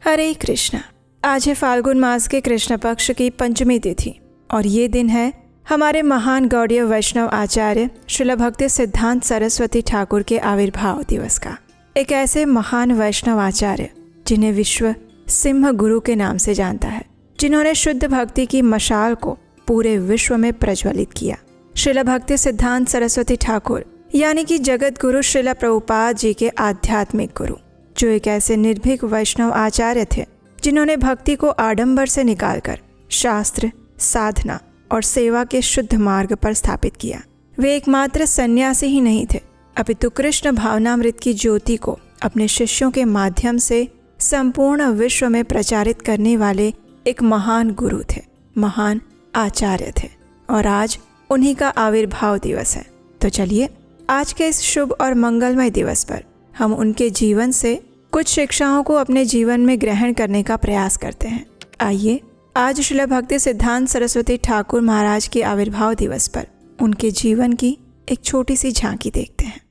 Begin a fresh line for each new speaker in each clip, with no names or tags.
हरे कृष्णा। आज है फाल्गुन मास के कृष्ण पक्ष की पंचमी तिथि और ये दिन है हमारे महान गौड़ीय वैष्णव आचार्य श्रील भक्ति सिद्धांत सरस्वती ठाकुर के आविर्भाव दिवस का। एक ऐसे महान वैष्णव आचार्य जिन्हें विश्व सिंह गुरु के नाम से जानता है, जिन्होंने शुद्ध भक्ति की मशाल को पूरे विश्व में प्रज्वलित किया। श्रील भक्ति सिद्धांत सरस्वती ठाकुर यानी कि जगत गुरु श्रील प्रभुपाद जी के आध्यात्मिक गुरु, जो एक ऐसे निर्भीक वैष्णव आचार्य थे जिन्होंने भक्ति को आडंबर से निकालकर शास्त्र, साधना और सेवा के शुद्ध मार्ग पर स्थापित किया। वे एकमात्र सन्यासी ही नहीं थे, अपितु कृष्ण भावनामृत की ज्योति को अपने शिष्यों के माध्यम से संपूर्ण विश्व में प्रचारित करने वाले एक महान गुरु थे, महान आचार्य थे। और आज उन्हीं का आविर्भाव दिवस है। तो चलिए आज के इस शुभ और मंगलमय दिवस पर हम उनके जीवन से कुछ शिक्षाओं को अपने जीवन में ग्रहण करने का प्रयास करते हैं। आइए आज श्रील भक्ति सिद्धांत सरस्वती ठाकुर महाराज के आविर्भाव दिवस पर उनके जीवन की एक छोटी सी झांकी देखते हैं।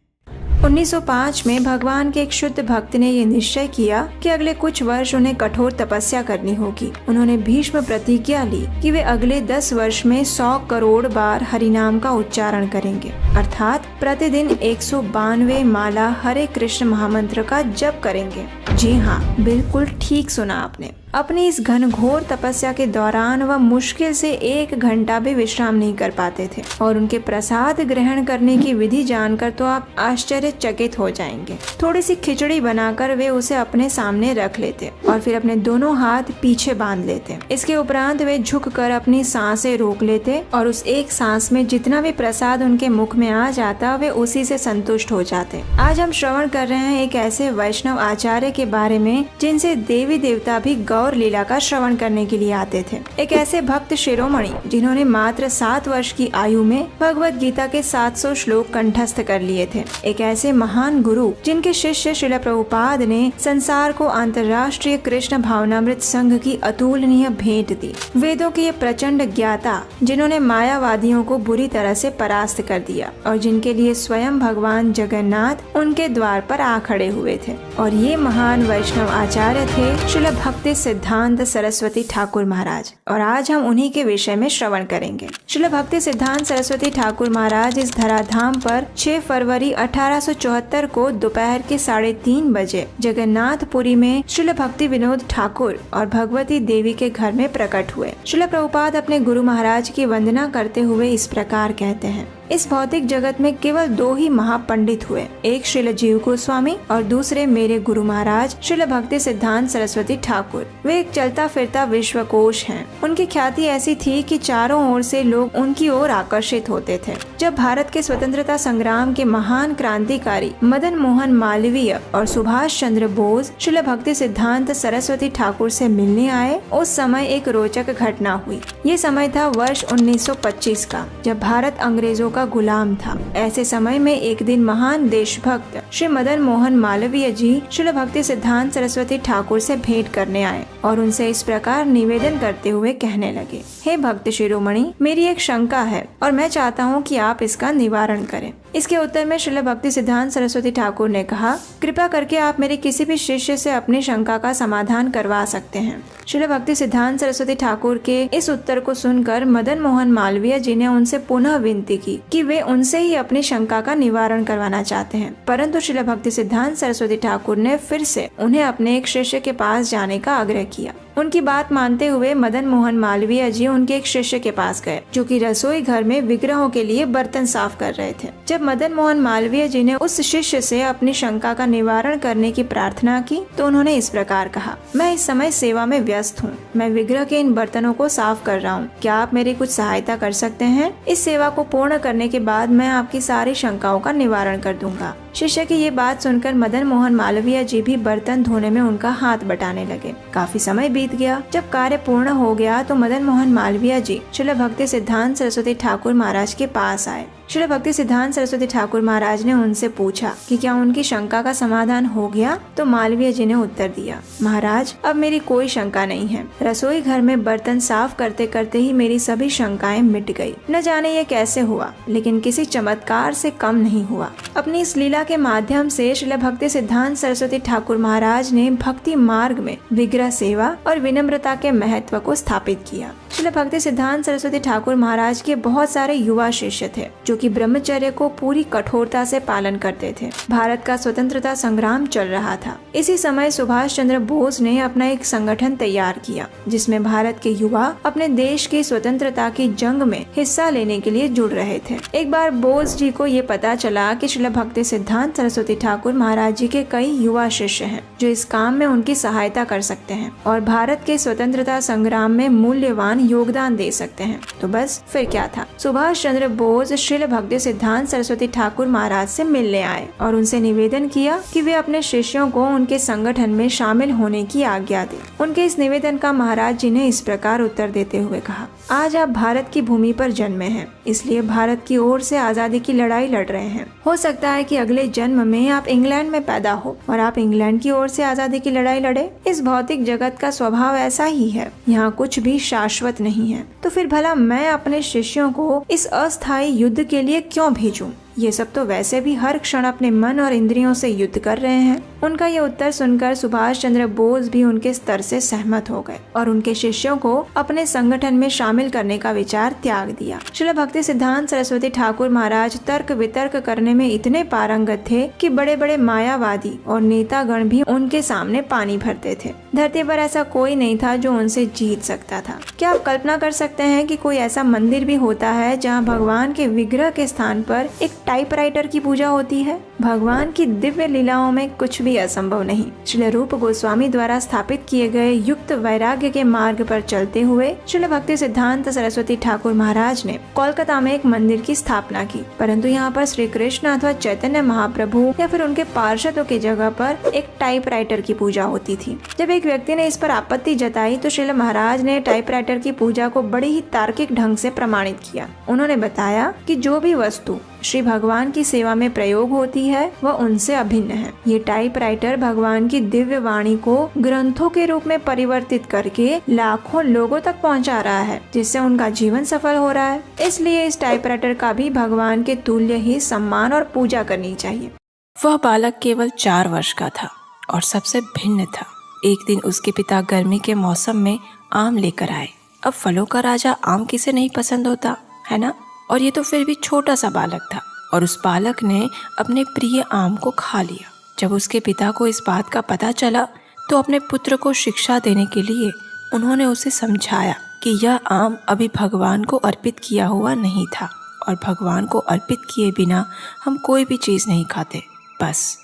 1905 में भगवान के एक शुद्ध भक्त ने यह निश्चय किया कि अगले कुछ वर्ष उन्हें कठोर तपस्या करनी होगी। उन्होंने भीष्म प्रतिज्ञा ली कि वे अगले 10 वर्ष में 100 करोड़ बार हरिनाम का उच्चारण करेंगे, अर्थात प्रतिदिन 192 माला हरे कृष्ण महामंत्र का जप करेंगे। जी हाँ, बिल्कुल ठीक सुना आपने। अपनी इस घनघोर तपस्या के दौरान वह मुश्किल से 1 घंटा भी विश्राम नहीं कर पाते थे और उनके प्रसाद ग्रहण करने की विधि जानकर तो आप आश्चर्यचकित हो जाएंगे। थोड़ी सी खिचड़ी बनाकर वे उसे अपने सामने रख लेते और फिर अपने दोनों हाथ पीछे बांध लेते। इसके उपरांत वे झुककर अपनी सांसें रोक लेते और उस एक सांस में जितना भी प्रसाद उनके मुख में आ जाता वे उसी से संतुष्ट हो जाते। आज हम श्रवण कर रहे हैं एक ऐसे वैष्णव आचार्य के बारे में जिनसे देवी देवता भी गौर लीला का श्रवण करने के लिए आते थे। एक ऐसे भक्त शिरोमणि जिन्होंने मात्र 7 वर्ष की आयु में भगवत गीता के 700 श्लोक कंठस्थ कर लिए थे। एक ऐसे महान गुरु जिनके शिष्य श्रील प्रभुपाद ने संसार को अंतर्राष्ट्रीय कृष्ण भावनामृत संघ की अतुलनीय भेंट दी। वेदों के ये प्रचंड ज्ञाता जिन्होंने मायावादियों को बुरी तरह से परास्त कर दिया और जिनके लिए स्वयं भगवान जगन्नाथ उनके द्वार पर आ खड़े हुए थे। और ये महान वैष्णव आचार्य थे श्रील भक्ति सिद्धांत सरस्वती ठाकुर महाराज। और आज हम उन्हीं के विषय में श्रवण करेंगे। श्रील भक्ति सिद्धांत सरस्वती ठाकुर महाराज इस धराधाम पर 6 फरवरी 1874 को दोपहर के 3:30 बजे जगन्नाथपुरी में श्रील भक्ति विनोद ठाकुर और भगवती देवी के घर में प्रकट हुए। श्रील प्रभुपाद अपने गुरु महाराज की वंदना करते हुए इस प्रकार कहते हैं, इस भौतिक जगत में केवल 2 ही महापंडित हुए, एक श्रील जीव गोस्वामी और दूसरे मेरे गुरु महाराज श्रील भक्ति सिद्धांत सरस्वती ठाकुर। वे एक चलता फिरता विश्वकोश हैं। उनकी ख्याति ऐसी थी कि चारों ओर से लोग उनकी ओर आकर्षित होते थे। जब भारत के स्वतंत्रता संग्राम के महान क्रांतिकारी मदन मोहन मालवीय और सुभाष चंद्र बोस श्रील भक्ति सिद्धांत सरस्वती ठाकुर से मिलने आए, उस समय एक रोचक घटना हुई। ये समय था वर्ष 1925 का, जब भारत अंग्रेजों का गुलाम था। ऐसे समय में एक दिन महान देशभक्त श्री मदन मोहन मालवीय जी श्रील भक्ति सिद्धांत सरस्वती ठाकुर से भेंट करने आए और उनसे इस प्रकार निवेदन करते हुए कहने लगे, हे भक्त शिरोमणि, मेरी एक शंका है और मैं चाहता हूँ कि आप इसका निवारण करें। इसके उत्तर में श्रील भक्ति सिद्धांत सरस्वती ठाकुर ने कहा, कृपा करके आप मेरे किसी भी शिष्य से अपनी शंका का समाधान करवा सकते हैं। श्रील भक्ति सिद्धांत सरस्वती ठाकुर के इस उत्तर को सुनकर मदन मोहन मालवीय जी ने उनसे पुनः विनती की कि वे उनसे ही अपनी शंका का निवारण करवाना चाहते हैं। परंतु श्रील भक्ति सिद्धांत सरस्वती ठाकुर ने फिर से उन्हें अपने एक शिष्य के पास जाने का आग्रह किया। उनकी बात मानते हुए मदन मोहन मालवीय जी उनके एक शिष्य के पास गए, जो कि रसोई घर में विग्रहों के लिए बर्तन साफ कर रहे थे। जब मदन मोहन मालवीय जी ने उस शिष्य से अपनी शंका का निवारण करने की प्रार्थना की तो उन्होंने इस प्रकार कहा, मैं इस समय सेवा में व्यस्त हूँ, मैं विग्रह के इन बर्तनों को साफ कर रहा हूँ, क्या आप मेरी कुछ सहायता कर सकते हैं? इस सेवा को पूर्ण करने के बाद मैं आपकी सारी शंकाओं का निवारण कर दूंगा। शिष्य की ये बात सुनकर मदन मोहन मालवीय जी भी बर्तन धोने में उनका हाथ बटाने लगे। काफी समय बीत गया। जब कार्य पूर्ण हो गया तो मदन मोहन मालवीय जी श्रील भक्ति सिद्धांत सरस्वती ठाकुर महाराज के पास आए। श्रील भक्ति सिद्धांत सरस्वती ठाकुर महाराज ने उनसे पूछा कि क्या उनकी शंका का समाधान हो गया? तो मालवीय जी ने उत्तर दिया, महाराज, अब मेरी कोई शंका नहीं है। रसोई घर में बर्तन साफ करते करते ही मेरी सभी शंकाएं मिट गई। न जाने ये कैसे हुआ, लेकिन किसी चमत्कार से कम नहीं हुआ। अपनी इस लीला के माध्यम से श्रील भक्ति सिद्धांत सरस्वती ठाकुर महाराज ने भक्ति मार्ग में विग्रह सेवा और विनम्रता के महत्व को स्थापित किया। श्रील भक्ति सिद्धांत सरस्वती ठाकुर महाराज के बहुत सारे युवा शिष्य थे जो कि ब्रह्मचर्य को पूरी कठोरता से पालन करते थे। भारत का स्वतंत्रता संग्राम चल रहा था। इसी समय सुभाष चंद्र बोस ने अपना एक संगठन तैयार किया जिसमें भारत के युवा अपने देश की स्वतंत्रता की जंग में हिस्सा लेने के लिए जुड़ रहे थे। एक बार बोस जी को ये पता चला कि श्रील भक्ति सिद्धांत सरस्वती ठाकुर महाराज जी के कई युवा शिष्य हैं जो इस काम में उनकी सहायता कर सकते हैं और भारत के स्वतंत्रता संग्राम में मूल्यवान योगदान दे सकते हैं। तो बस फिर क्या था, सुभाष चंद्र बोस श्रील भक्ति सिद्धांत सरस्वती ठाकुर महाराज से मिलने आए और उनसे निवेदन किया कि वे अपने शिष्यों को उनके संगठन में शामिल होने की आज्ञा दें। उनके इस निवेदन का महाराज जी ने इस प्रकार उत्तर देते हुए कहा, आज आप भारत की भूमि पर जन्मे हैं, इसलिए भारत की ओर से आजादी की लड़ाई लड़ रहे हैं। हो सकता है कि अगले जन्म में आप इंग्लैंड में पैदा हो और आप इंग्लैंड की ओर से आजादी की लड़ाई लड़े। इस भौतिक जगत का स्वभाव ऐसा ही है, यहाँ कुछ भी शाश्वत नहीं है। तो फिर भला मैं अपने शिष्यों को इस अस्थायी युद्ध के लिए क्यों भेजूं? ये सब तो वैसे भी हर क्षण अपने मन और इंद्रियों से युद्ध कर रहे हैं। उनका ये उत्तर सुनकर सुभाष चंद्र बोस भी उनके स्तर से सहमत हो गए और उनके शिष्यों को अपने संगठन में शामिल करने का विचार त्याग दिया। श्रील भक्ति सिद्धांत सरस्वती ठाकुर महाराज तर्क वितर्क करने में इतने पारंगत थे कि बड़े बड़े मायावादी और नेतागण भी उनके सामने पानी भरते थे। धरती पर ऐसा कोई नहीं था जो उनसे जीत सकता था। क्या आप कल्पना कर सकते हैं कि कोई ऐसा मंदिर भी होता है जहाँ भगवान के विग्रह के स्थान पर एक टाइपराइटर की पूजा होती है? भगवान की दिव्य लीलाओं में कुछ भी असंभव नहीं। श्रील रूप गोस्वामी द्वारा स्थापित किए गए युक्त वैराग्य के मार्ग पर चलते हुए श्रील भक्ति सिद्धांत सरस्वती ठाकुर महाराज ने कोलकाता में एक मंदिर की स्थापना की, परंतु यहाँ पर श्री कृष्ण अथवा चैतन्य महाप्रभु या फिर उनके पार्षदों की जगह पर एक टाइपराइटर की पूजा होती थी। जब एक व्यक्ति ने इस पर आपत्ति जताई तो श्रील महाराज ने टाइपराइटर की पूजा को बड़ी ही तार्किक ढंग से प्रमाणित किया। उन्होंने बताया कि जो भी वस्तु श्री भगवान की सेवा में प्रयोग होती है वह उनसे अभिन्न है। ये टाइपराइटर भगवान की दिव्य वाणी को ग्रंथों के रूप में परिवर्तित करके लाखों लोगों तक पहुंचा रहा है, जिससे उनका जीवन सफल हो रहा है। इसलिए इस टाइपराइटर का भी भगवान के तुल्य ही सम्मान और पूजा करनी चाहिए।
वह बालक केवल 4 वर्ष का था और सबसे भिन्न था। एक दिन उसके पिता गर्मी के मौसम में आम लेकर आए। अब फलों का राजा आम किसे नहीं पसंद होता है ना? और ये तो फिर भी छोटा सा बालक था और उस बालक ने अपने प्रिय आम को खा लिया। जब उसके पिता को इस बात का पता चला तो अपने पुत्र को शिक्षा देने के लिए उन्होंने उसे समझाया कि यह आम अभी भगवान को अर्पित किया हुआ नहीं था और भगवान को अर्पित किए बिना हम कोई भी चीज़ नहीं खाते, बस।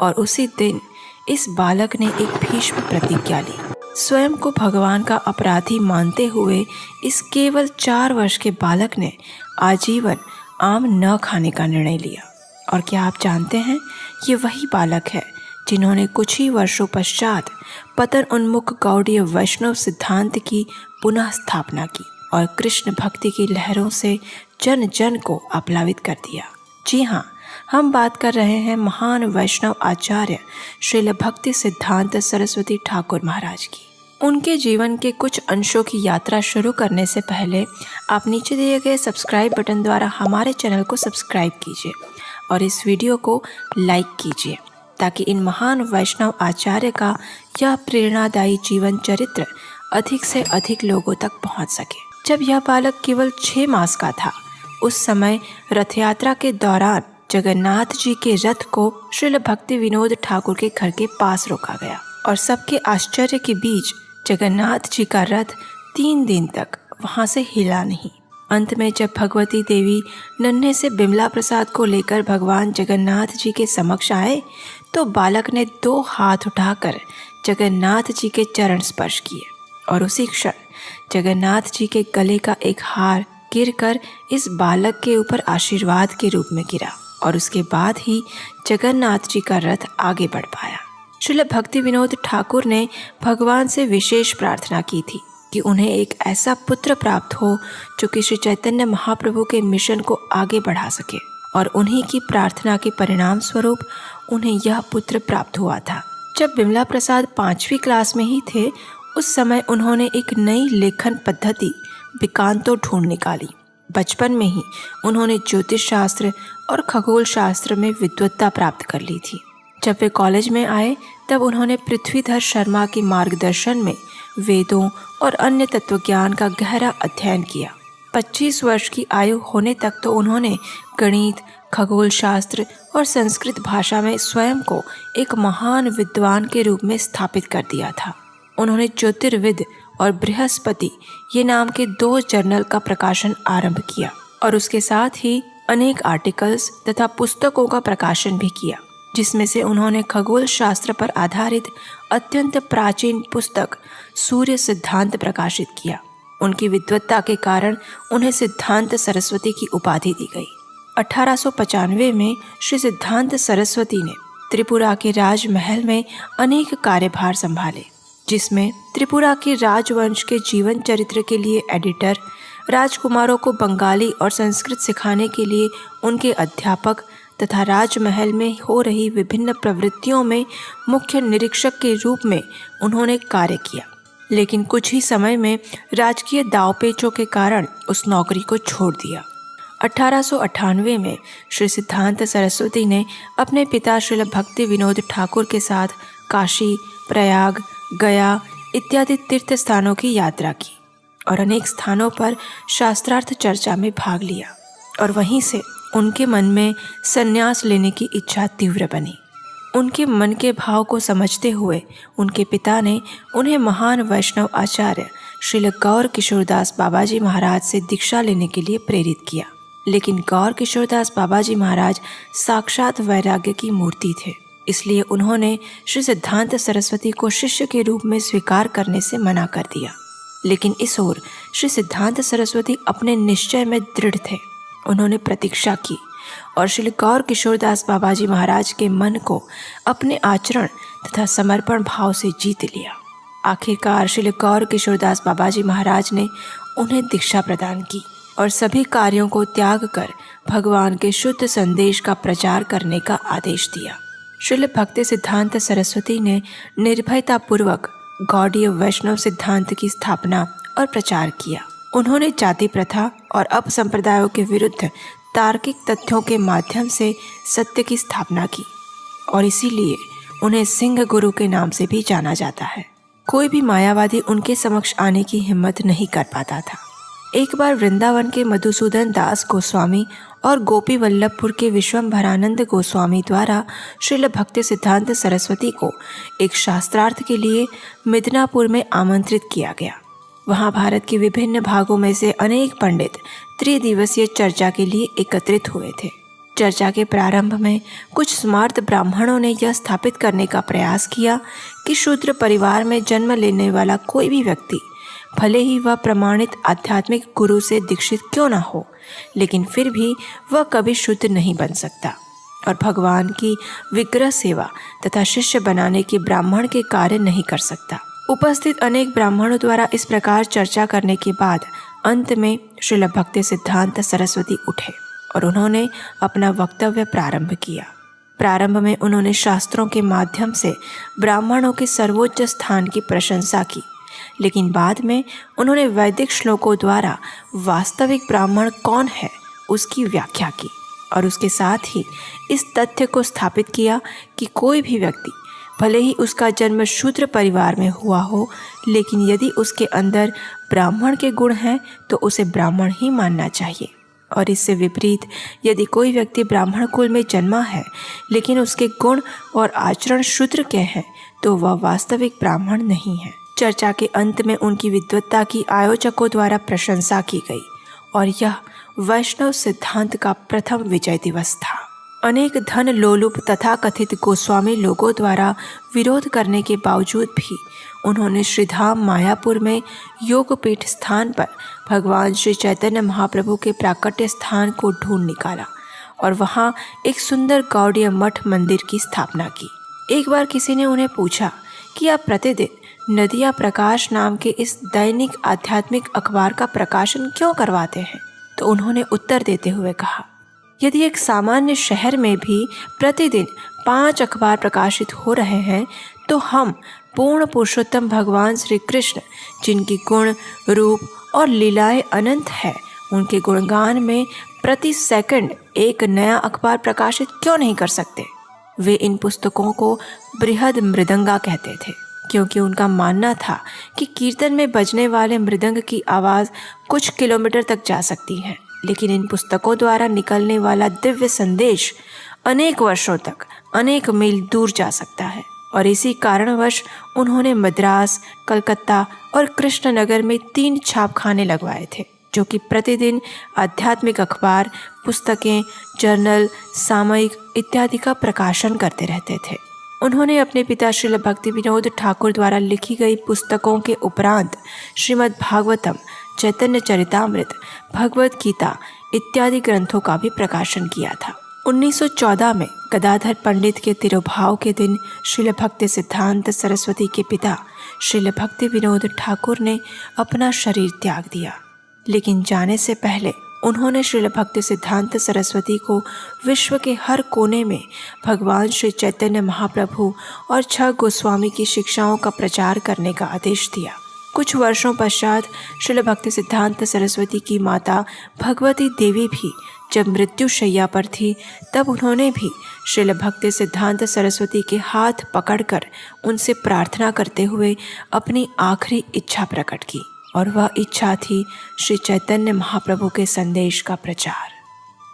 और उसी दिन इस बालक ने एक भीष्म प्रतिज्ञा ली। स्वयं को भगवान का अपराधी मानते हुए इस केवल 4 वर्ष के बालक ने आजीवन आम न खाने का निर्णय लिया। और क्या आप जानते हैं, ये वही बालक है जिन्होंने कुछ ही वर्षों पश्चात पतन उन्मुख गौड़ीय वैष्णव सिद्धांत की पुनः स्थापना की और कृष्ण भक्ति की लहरों से जन जन को आप्लावित कर दिया। जी हाँ, हम बात कर रहे हैं महान वैष्णव आचार्य श्रील भक्ति सिद्धांत सरस्वती ठाकुर महाराज की। उनके जीवन के कुछ अंशों की यात्रा शुरू करने से पहले आप नीचे दिए गए सब्सक्राइब बटन द्वारा हमारे चैनल को सब्सक्राइब कीजिए और इस वीडियो को लाइक कीजिए ताकि इन महान वैष्णव आचार्य का यह प्रेरणादायी जीवन चरित्र अधिक से अधिक लोगों तक पहुंच सके। जब यह बालक केवल 6 मास का था, उस समय रथ यात्रा के दौरान जगन्नाथ जी के रथ को श्रील भक्ति विनोद ठाकुर के घर के पास रोका गया और सबके आश्चर्य के बीच जगन्नाथ जी का रथ 3 दिन तक वहां से हिला नहीं। अंत में जब भगवती देवी नन्हे से बिमला प्रसाद को लेकर भगवान जगन्नाथ जी के समक्ष आए तो बालक ने 2 हाथ उठाकर जगन्नाथ जी के चरण स्पर्श किए और उसी क्षण जगन्नाथ जी के गले का एक हार गिरकर इस बालक के ऊपर आशीर्वाद के रूप में गिरा और उसके बाद ही जगन्नाथ जी का रथ आगे बढ़ पाया। श्रील भक्ति विनोद ठाकुर ने भगवान से विशेष प्रार्थना की थी कि उन्हें एक ऐसा पुत्र प्राप्त हो जो कि श्री चैतन्य महाप्रभु के मिशन को आगे बढ़ा सके और उन्हीं की प्रार्थना के परिणाम स्वरूप उन्हें यह पुत्र प्राप्त हुआ था। जब बिमला प्रसाद 5वीं क्लास में ही थे उस समय उन्होंने एक नई लेखन पद्धति बिकांतो ढूंढ निकाली। बचपन में ही उन्होंने ज्योतिष शास्त्र और खगोल शास्त्र में विद्वत्ता प्राप्त कर ली थी। जब वे कॉलेज में आए तब उन्होंने पृथ्वीधर शर्मा के मार्गदर्शन में वेदों और अन्य तत्वज्ञान का गहरा अध्ययन किया। 25 वर्ष की आयु होने तक तो उन्होंने गणित, खगोल शास्त्र और संस्कृत भाषा में स्वयं को एक महान विद्वान के रूप में स्थापित कर दिया था। उन्होंने ज्योतिर्विद और बृहस्पति ये नाम के 2 जर्नल का प्रकाशन आरंभ किया और उसके साथ ही अनेक आर्टिकल्स तथा पुस्तकों का प्रकाशन भी किया, जिसमें से उन्होंने खगोल शास्त्र पर आधारित अत्यंत प्राचीन पुस्तक सूर्य सिद्धांत प्रकाशित किया। उनकी विद्वत्ता के कारण उन्हें सिद्धांत सरस्वती की उपाधि दी गई। 1895 में श्री सिद्धांत सरस्वती ने त्रिपुरा के राजमहल में अनेक कार्यभार संभाले, जिसमें त्रिपुरा के राजवंश के जीवन चरित्र के लिए एडिटर, राजकुमारों को बंगाली और संस्कृत सिखाने के लिए उनके अध्यापक तथा राजमहल में हो रही विभिन्न प्रवृत्तियों में मुख्य निरीक्षक के रूप में उन्होंने कार्य किया। लेकिन कुछ ही समय में राजकीय दावपेचों के कारण उस नौकरी को छोड़ दिया। 1898 में श्री सिद्धांत सरस्वती ने अपने पिता श्रील भक्ति विनोद ठाकुर के साथ काशी, प्रयाग, गया इत्यादि तीर्थ स्थानों की यात्रा की और अनेक स्थानों पर शास्त्रार्थ चर्चा में भाग लिया और वहीं से उनके मन में संन्यास लेने की इच्छा तीव्र बनी। उनके मन के भाव को समझते हुए उनके पिता ने उन्हें महान वैष्णव आचार्य श्रील गौर किशोरदास बाबाजी महाराज से दीक्षा लेने के लिए प्रेरित किया। लेकिन गौर किशोरदास बाबाजी महाराज साक्षात वैराग्य की मूर्ति थे, इसलिए उन्होंने श्री सिद्धांत सरस्वती को शिष्य के रूप में स्वीकार करने से मना कर दिया। लेकिन इस ओर श्री सिद्धांत सरस्वती अपने निश्चय में दृढ़ थे। उन्होंने प्रतीक्षा की और श्री गौर किशोरदास बाबाजी महाराज के मन को अपने आचरण तथा समर्पण भाव से जीत लिया। आखिरकार श्री गौर किशोरदास बाबाजी महाराज ने उन्हें दीक्षा प्रदान की और सभी कार्यों को त्याग कर भगवान के शुद्ध संदेश का प्रचार करने का आदेश दिया। श्रील भक्ति सिद्धांत सरस्वती ने निर्भयतापूर्वक गौड़ीय वैष्णव सिद्धांत की स्थापना और प्रचार किया। उन्होंने जाति प्रथा और अपसंप्रदायों के विरुद्ध तार्किक तथ्यों के माध्यम से सत्य की स्थापना की और इसीलिए उन्हें सिंह गुरु के नाम से भी जाना जाता है। कोई भी मायावादी उनके समक्ष आने की हिम्मत नहीं कर पाता था। एक बार वृंदावन के मधुसूदन दास गोस्वामी और गोपी वल्लभपुर के विश्वम्भरानंद गोस्वामी द्वारा श्रील भक्ति सिद्धांत सरस्वती को एक शास्त्रार्थ के लिए मिदनापुर में आमंत्रित किया गया। वहाँ भारत के विभिन्न भागों में से अनेक पंडित त्रिदिवसीय चर्चा के लिए एकत्रित हुए थे। चर्चा के प्रारंभ में कुछ स्मार्त ब्राह्मणों ने यह स्थापित करने का प्रयास किया कि शूद्र परिवार में जन्म लेने वाला कोई भी व्यक्ति, भले ही वह प्रमाणित आध्यात्मिक गुरु से दीक्षित क्यों न हो, लेकिन फिर भी वह कभी शुद्ध नहीं बन सकता और भगवान की विग्रह सेवा तथा शिष्य बनाने के ब्राह्मण के कार्य नहीं कर सकता। उपस्थित अनेक ब्राह्मणों द्वारा इस प्रकार चर्चा करने के बाद अंत में श्रील भक्ति सिद्धांत सरस्वती उठे और उन्होंने अपना वक्तव्य प्रारंभ किया। प्रारंभ में उन्होंने शास्त्रों के माध्यम से ब्राह्मणों के सर्वोच्च स्थान की प्रशंसा की, लेकिन बाद में उन्होंने वैदिक श्लोकों द्वारा वास्तविक ब्राह्मण कौन है उसकी व्याख्या की और उसके साथ ही इस तथ्य को स्थापित किया कि कोई भी व्यक्ति, भले ही उसका जन्म शूद्र परिवार में हुआ हो, लेकिन यदि उसके अंदर ब्राह्मण के गुण हैं तो उसे ब्राह्मण ही मानना चाहिए। और इससे विपरीत यदि कोई व्यक्ति ब्राह्मण कुल में जन्मा है लेकिन उसके गुण और आचरण शूद्र के हैं तो वह वास्तविक ब्राह्मण नहीं है। चर्चा के अंत में उनकी विद्वत्ता की आयोजकों द्वारा प्रशंसा की गई और यह वैष्णव सिद्धांत का प्रथम विजय दिवस था। अनेक धन लोलुप तथा कथित गोस्वामी लोगों द्वारा विरोध करने के बावजूद भी उन्होंने श्रीधाम मायापुर में योगपीठ स्थान पर भगवान श्री चैतन्य महाप्रभु के प्राकट्य स्थान को ढूंढ निकाला और वहाँ एक सुंदर गौड़ीय मठ मंदिर की स्थापना की। एक बार किसी ने उन्हें पूछा कि आप प्रतिदिन नदिया प्रकाश नाम के इस दैनिक आध्यात्मिक अखबार का प्रकाशन क्यों करवाते हैं, तो उन्होंने उत्तर देते हुए कहा, यदि एक सामान्य शहर में भी प्रतिदिन 5 अखबार प्रकाशित हो रहे हैं तो हम पूर्ण पुरुषोत्तम भगवान श्री कृष्ण, जिनकी गुण, रूप और लीलाएं अनंत है, उनके गुणगान में प्रति सेकंड एक नया अखबार प्रकाशित क्यों नहीं कर सकते। वे इन पुस्तकों को बृहद मृदंगा कहते थे, क्योंकि उनका मानना था कि कीर्तन में बजने वाले मृदंग की आवाज़ कुछ किलोमीटर तक जा सकती है, लेकिन इन पुस्तकों द्वारा निकलने वाला दिव्य संदेश अनेक वर्षों तक अनेक मील दूर जा सकता है। और इसी कारणवश उन्होंने मद्रास, कलकत्ता और कृष्णनगर में 3 छापखाने लगवाए थे, जो कि प्रतिदिन आध्यात्मिक अखबार, पुस्तकें, जर्नल, सामयिक इत्यादि का प्रकाशन करते रहते थे। उन्होंने अपने पिता श्रील भक्ति विनोद ठाकुर द्वारा लिखी गई पुस्तकों के उपरांत श्रीमद् भागवतम, चैतन्य चरितामृत, भगवद गीता इत्यादि ग्रंथों का भी प्रकाशन किया था। 1914 में गदाधर पंडित के तिरुभाव के दिन श्रील भक्ति सिद्धांत सरस्वती के पिता श्रील भक्ति विनोद ठाकुर ने अपना शरीर त्याग दिया, लेकिन जाने से पहले उन्होंने श्रील भक्ति सिद्धांत सरस्वती को विश्व के हर कोने में भगवान श्री चैतन्य महाप्रभु और 6 गोस्वामी की शिक्षाओं का प्रचार करने का आदेश दिया। कुछ वर्षों पश्चात श्रील भक्ति सिद्धांत सरस्वती की माता भगवती देवी भी जब मृत्यु शैया पर थी, तब उन्होंने भी श्रील भक्ति सिद्धांत सरस्वती के हाथ पकड़कर उनसे प्रार्थना करते हुए अपनी आखिरी इच्छा प्रकट की, और वह इच्छा थी श्री चैतन्य महाप्रभु के संदेश का प्रचार।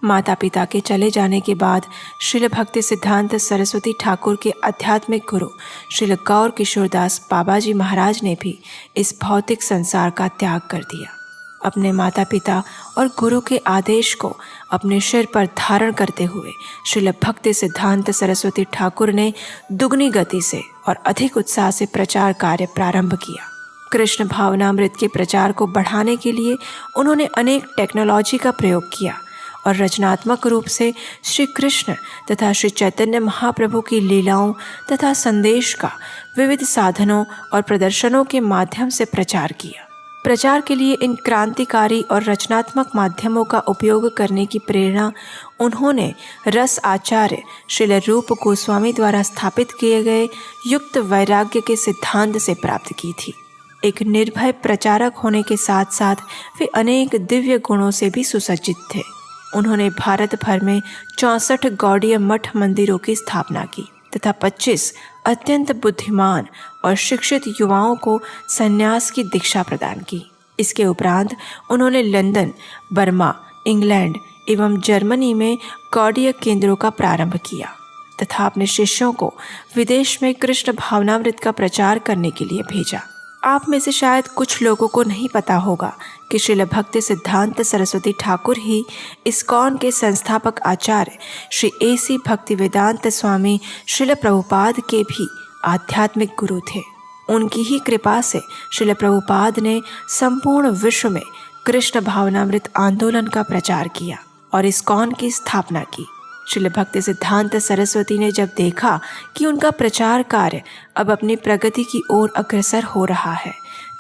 माता पिता के चले जाने के बाद श्रील भक्ति सिद्धांत सरस्वती ठाकुर के आध्यात्मिक गुरु श्रील गौर किशोरदास बाबाजी महाराज ने भी इस भौतिक संसार का त्याग कर दिया। अपने माता पिता और गुरु के आदेश को अपने सिर पर धारण करते हुए श्रील भक्ति सिद्धांत सरस्वती ठाकुर ने दुगनी गति से और अधिक उत्साह से प्रचार कार्य प्रारंभ किया। कृष्ण भावनामृत के प्रचार को बढ़ाने के लिए उन्होंने अनेक टेक्नोलॉजी का प्रयोग किया और रचनात्मक रूप से श्री कृष्ण तथा श्री चैतन्य महाप्रभु की लीलाओं तथा संदेश का विविध साधनों और प्रदर्शनों के माध्यम से प्रचार किया। प्रचार के लिए इन क्रांतिकारी और रचनात्मक माध्यमों का उपयोग करने की प्रेरणा उन्होंने रस आचार्य श्रील रूप गोस्वामी द्वारा स्थापित किए गए युक्त वैराग्य के सिद्धांत से प्राप्त की थी। एक निर्भय प्रचारक होने के साथ साथ वे अनेक दिव्य गुणों से भी सुसज्जित थे। उन्होंने भारत भर में 64 गौड़ीय मठ मंदिरों की स्थापना की तथा 25 अत्यंत बुद्धिमान और शिक्षित युवाओं को संन्यास की दीक्षा प्रदान की। इसके उपरांत उन्होंने लंदन, बर्मा, इंग्लैंड एवं जर्मनी में गौड़ीय केंद्रों का प्रारंभ किया तथा अपने शिष्यों को विदेश में कृष्ण भावनामृत का प्रचार करने के लिए भेजा। आप में से शायद कुछ लोगों को नहीं पता होगा कि श्रील भक्ति सिद्धांत सरस्वती ठाकुर ही इस्कॉन के संस्थापक आचार्य श्री AC भक्तिवेदांत स्वामी श्रील प्रभुपाद के भी आध्यात्मिक गुरु थे। उनकी ही कृपा से श्रील प्रभुपाद ने संपूर्ण विश्व में कृष्ण भावनामृत आंदोलन का प्रचार किया और इस्कॉन की स्थापना की। श्रील भक्ति सिद्धांत सरस्वती ने जब देखा कि उनका प्रचार कार्य अब अपनी प्रगति की ओर अग्रसर हो रहा है,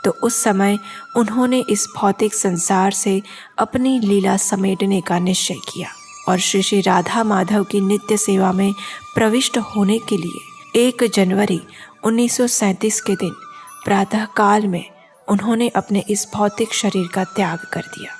तो उस समय उन्होंने इस भौतिक संसार से अपनी लीला समेटने का निश्चय किया और श्री श्री राधा माधव की नित्य सेवा में प्रविष्ट होने के लिए 1 जनवरी 1937 के दिन प्रातः काल में उन्होंने अपने इस भौतिक शरीर का त्याग कर दिया।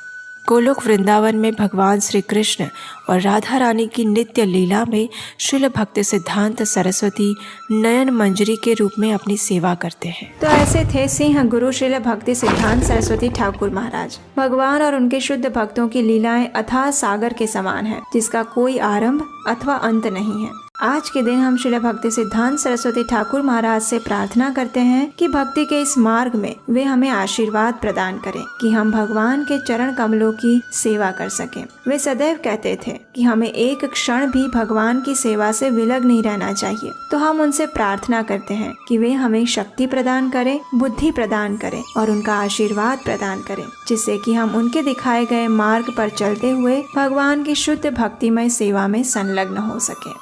गोलोक वृंदावन में भगवान श्री कृष्ण और राधा रानी की नित्य लीला में श्रील भक्ति सिद्धांत सरस्वती नयन मंजरी के रूप में अपनी सेवा करते हैं।
तो ऐसे थे सिंह गुरु श्रील भक्ति सिद्धांत सरस्वती ठाकुर महाराज। भगवान और उनके शुद्ध भक्तों की लीलाएं अथाह सागर के समान है, जिसका कोई आरंभ अथवा अंत नहीं है। आज के दिन हम श्रील भक्ति सिद्धांत सरस्वती ठाकुर महाराज से प्रार्थना करते हैं कि भक्ति के इस मार्ग में वे हमें आशीर्वाद प्रदान करें कि हम भगवान के चरण कमलों की सेवा कर सकें। वे सदैव कहते थे कि हमें एक क्षण भी भगवान की सेवा से विलग नहीं रहना चाहिए। तो हम उनसे प्रार्थना करते हैं कि वे हमें शक्ति प्रदान करें, बुद्धि प्रदान करें और उनका आशीर्वाद प्रदान करें, जिससे कि हम उनके दिखाए गए मार्ग पर चलते हुए भगवान की शुद्ध भक्तिमय सेवा में संलग्न हो सके।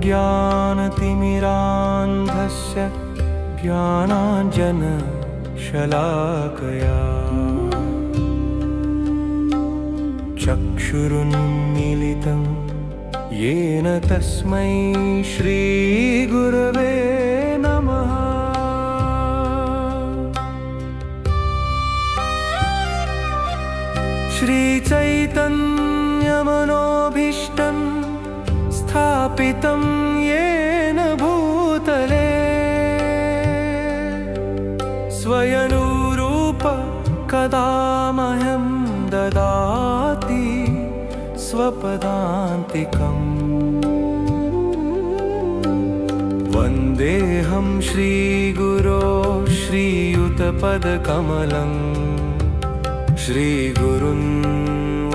अज्ञानतिमिरान्धस्य ज्ञानाञ्जनशलाकया चक्षुरुन्मीलितं येन तस्मै श्रीगुरवे नमः। श्रीचैतन्यमनोभीष्टं स्थापितं येन भूतले स्वयनुरूप कदा मह्यं ददाति स्वपदान्तिकम्। वन्देऽहं श्रीगुरो श्रीयुतपदकमलं श्रीगुरुन्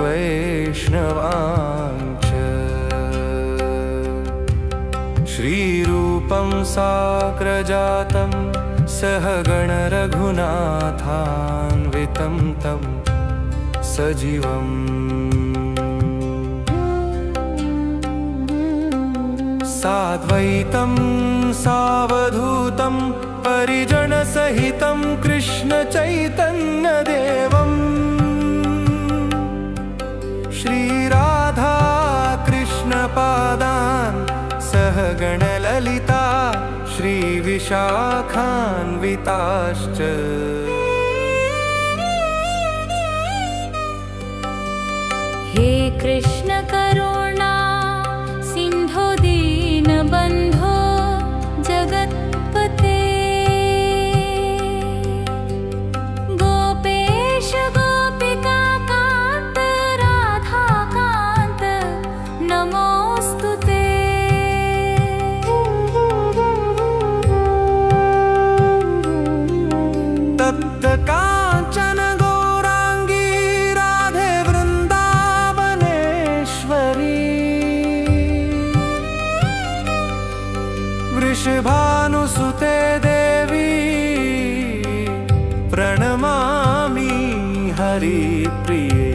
वैष्णवांश्च श्रीरूपं साग्रजातं सहगणरघुनाथान्वितं तं सजीवम् साद्वैतं सावधूतं परिजनसहितं कृष्णचैतन्यदेवम् श्रीराधा कृष्णपादान् सहगणललिता श्रीविशाखान्विताश्च
हे कृष्ण करुणा सिन्धो दीनबन्धो जगत्पते गोपेश गोपिका कान्त राधाकान्त नमोऽस्तु ते।
तप्त काञ्चन गौराङ्गी राधे वृन्दावनेश्वरी वृषभानुसुते देवी प्रणमामि हरिप्रिये।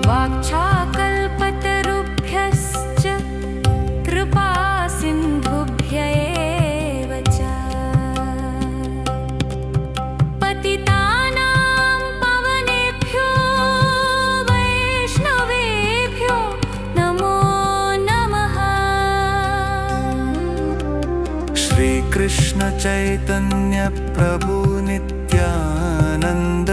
वाक्छाकल्पतरुभ्यश्च कृपा सिन्धुभ्य एव च पतितानां पावनेभ्यो वैष्णवेभ्यो नमो नमः।
श्रीकृष्ण चैतन्य प्रभु नित्यानन्द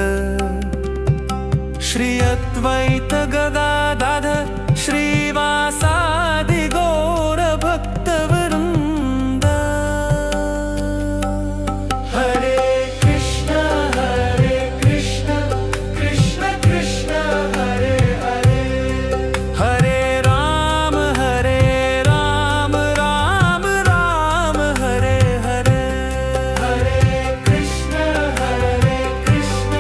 श्री अद्वैत गदाधर श्रीवासादि गौर भक्तवृन्द। हरे कृष्ण कृष्ण कृष्ण हरे हरे हरे राम राम राम हरे हरे हरे कृष्ण कृष्ण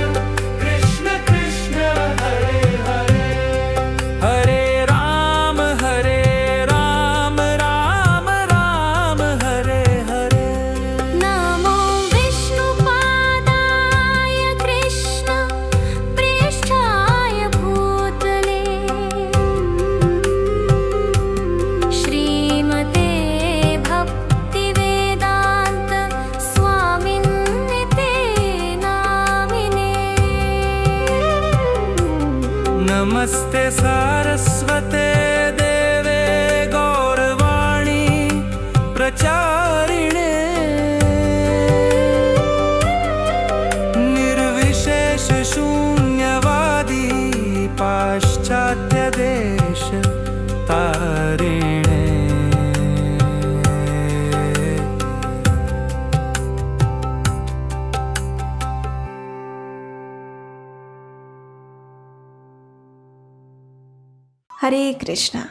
कृष्ण कृष्ण हरे हरे हरे राम राम हरे हरे।
नमो विष्णुपादाय कृष्ण प्रेष्ठाय भूतले श्रीमते भक्तिवेदान्त स्वामिन्निते नामिने।
नमस्ते सारस्वते देवे गौरवाणी प्रचारिणे निर्विशेष शून्यवादी पाश्चात्य देश तारिणे।
हरे कृष्णा।